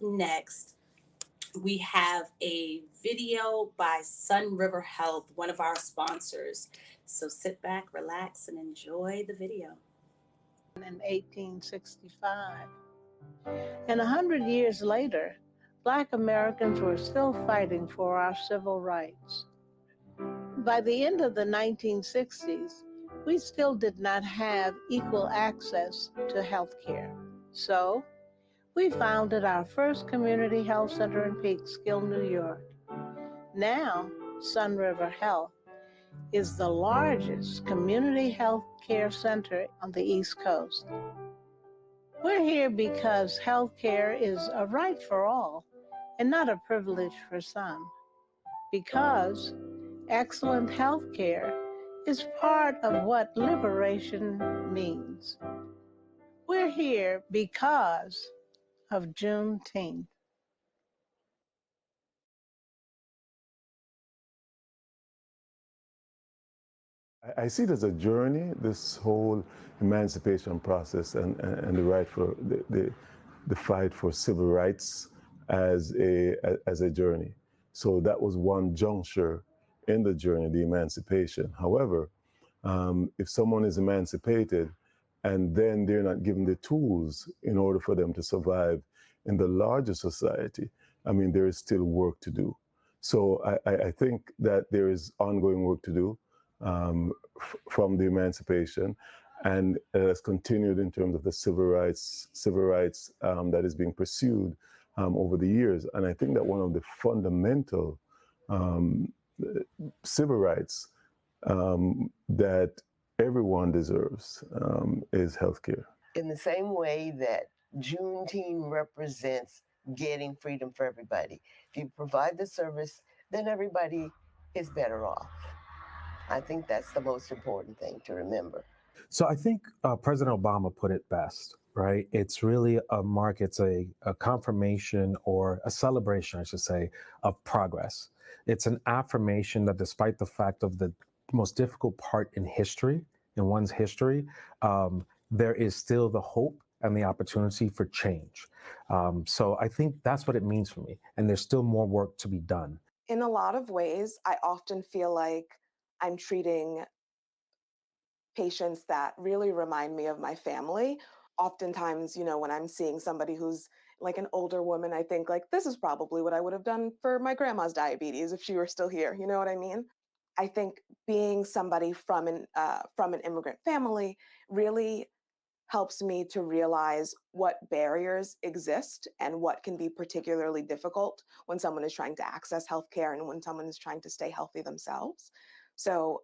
next, we have a video by Sunriver Health, one of our sponsors. So sit back, relax, and enjoy the video. In 1865. And 100 years later, Black Americans were still fighting for our civil rights. By the end of the 1960s, we still did not have equal access to health care. So, we founded our first community health center in Peekskill, New York. Now, Sunriver Health is the largest community health care center on the East Coast. We're here because health care is a right for all and not a privilege for some. Because excellent health care is part of what liberation means. We're here because of Juneteenth. I see it as a journey, this whole emancipation process and the right for the fight for civil rights as a journey. So that was one juncture in the journey, the emancipation. However, if someone is emancipated and then they're not given the tools in order for them to survive in the larger society, I mean, there is still work to do. So I think that there is ongoing work to do from the emancipation, and it has continued in terms of the civil rights that is being pursued over the years. And I think that one of the fundamental civil rights that everyone deserves is healthcare. In the same way that Juneteenth represents getting freedom for everybody. If you provide the service, then everybody is better off. I think that's the most important thing to remember. So I think President Obama put it best, right? It's really a mark, it's a confirmation or a celebration, I should say, of progress. It's an affirmation that despite the fact of the most difficult part in history, in one's history, there is still the hope and the opportunity for change. So I think that's what it means for me. And there's still more work to be done. In a lot of ways, I often feel like I'm treating patients that really remind me of my family. Oftentimes, you know, when I'm seeing somebody who's like an older woman, I think like, this is probably what I would have done for my grandma's diabetes if she were still here. You know what I mean? I think being somebody from an immigrant family really helps me to realize what barriers exist and what can be particularly difficult when someone is trying to access healthcare and when someone is trying to stay healthy themselves. So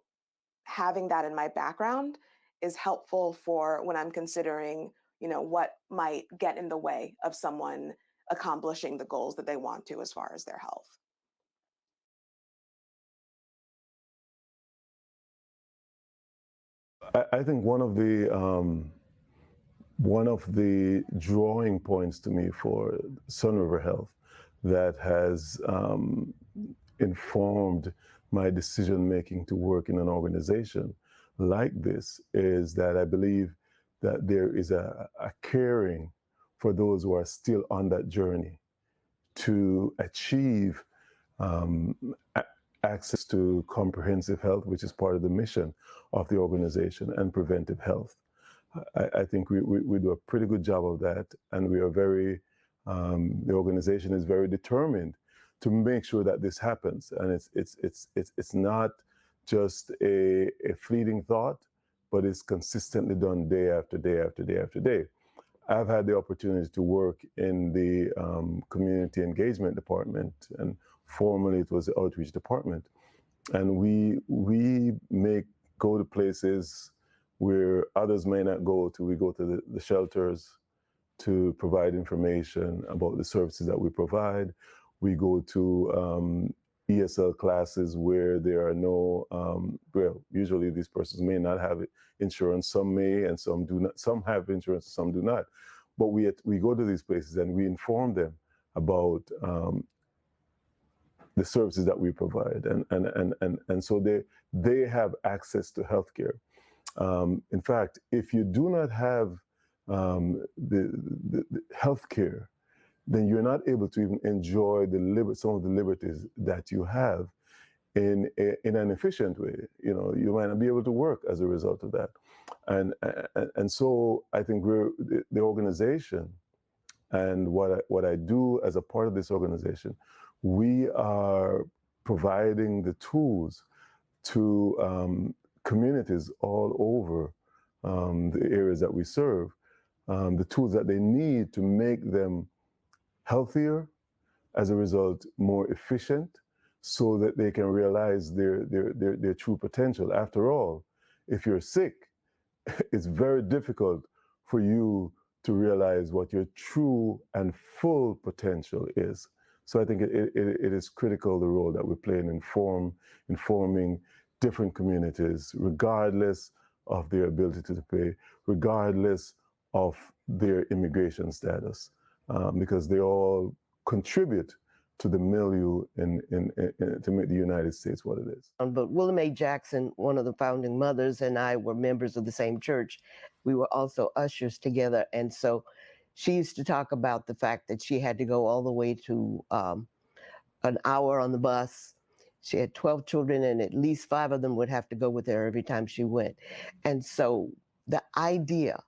having that in my background is helpful for when I'm considering, you know, what might get in the way of someone accomplishing the goals that they want to as far as their health. I think one of the drawing points to me for Sunriver Health that has informed my decision making to work in an organization like this is that I believe that there is a caring for those who are still on that journey to achieve access to comprehensive health, which is part of the mission of the organization, and preventive health. I think we do a pretty good job of that, and we are very, the organization is very determined to make sure that this happens. And it's not just a fleeting thought, but it's consistently done day after day after day after day. I've had the opportunity to work in the community engagement department, and formerly it was the outreach department. And we go to places where others may not go to. We go to the shelters to provide information about the services that we provide. We go to ESL classes where there are no, well, usually these persons may not have insurance. Some may and some do not. Some have insurance, some do not. But we go to these places and we inform them about the services that we provide. And so they have access to healthcare. In fact, if you do not have the healthcare, then you're not able to even enjoy some of the liberties that you have in an efficient way. You know, you might not be able to work as a result of that. And so I think the organization and what I do as a part of this organization, we are providing the tools to communities all over the areas that we serve, the tools that they need to make them healthier, as a result, more efficient, so that they can realize their true potential. After all, if you're sick, it's very difficult for you to realize what your true and full potential is. So I think it is critical, the role that we play in informing different communities, regardless of their ability to pay, regardless of their immigration status, because they all contribute to the milieu to make the United States what it is. But Willa Mae Jackson, one of the founding mothers, and I were members of the same church. We were also ushers together. And so she used to talk about the fact that she had to go all the way to an hour on the bus. She had 12 children, and at least 5 of them would have to go with her every time she went. And so the idea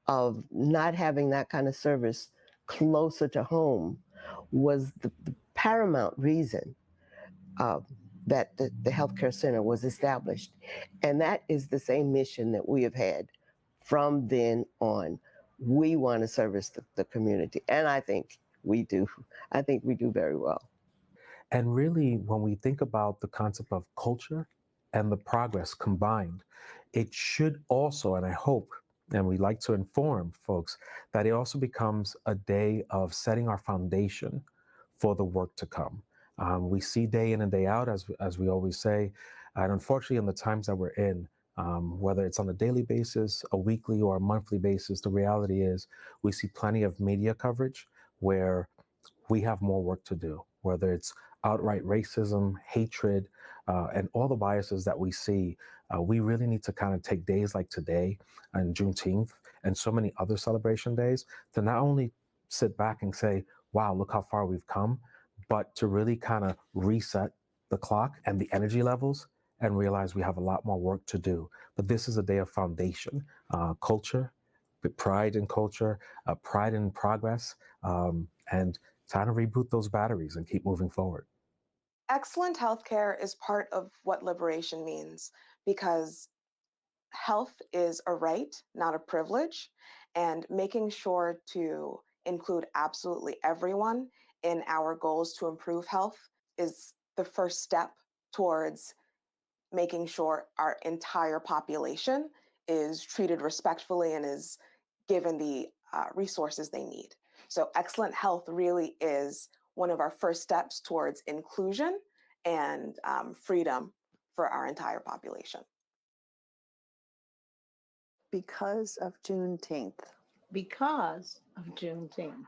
of not having that kind of service closer to home was the paramount reason that the healthcare center was established. And that is the same mission that we have had from then on. We want to service the community. And I think we do. I think we do very well. And really, when we think about the concept of culture and the progress combined, it should also, and I hope, and we like to inform folks, that it also becomes a day of setting our foundation for the work to come. We see day in and day out, as we always say, and unfortunately, in the times that we're in, whether it's on a daily basis, a weekly or a monthly basis, the reality is we see plenty of media coverage where we have more work to do, whether it's outright racism, hatred, and all the biases that we see. We really need to kind of take days like today and Juneteenth and so many other celebration days to not only sit back and say, wow, look how far we've come, but to really kind of reset the clock and the energy levels and realize we have a lot more work to do. But this is a day of foundation, culture, pride in culture, pride in progress, and time to reboot those batteries and keep moving forward. Excellent healthcare is part of what liberation means, because health is a right, not a privilege, and making sure to include absolutely everyone in our goals to improve health is the first step towards making sure our entire population is treated respectfully and is given the resources they need. So excellent health really is one of our first steps towards inclusion and freedom for our entire population. Because of Juneteenth. Because of Juneteenth.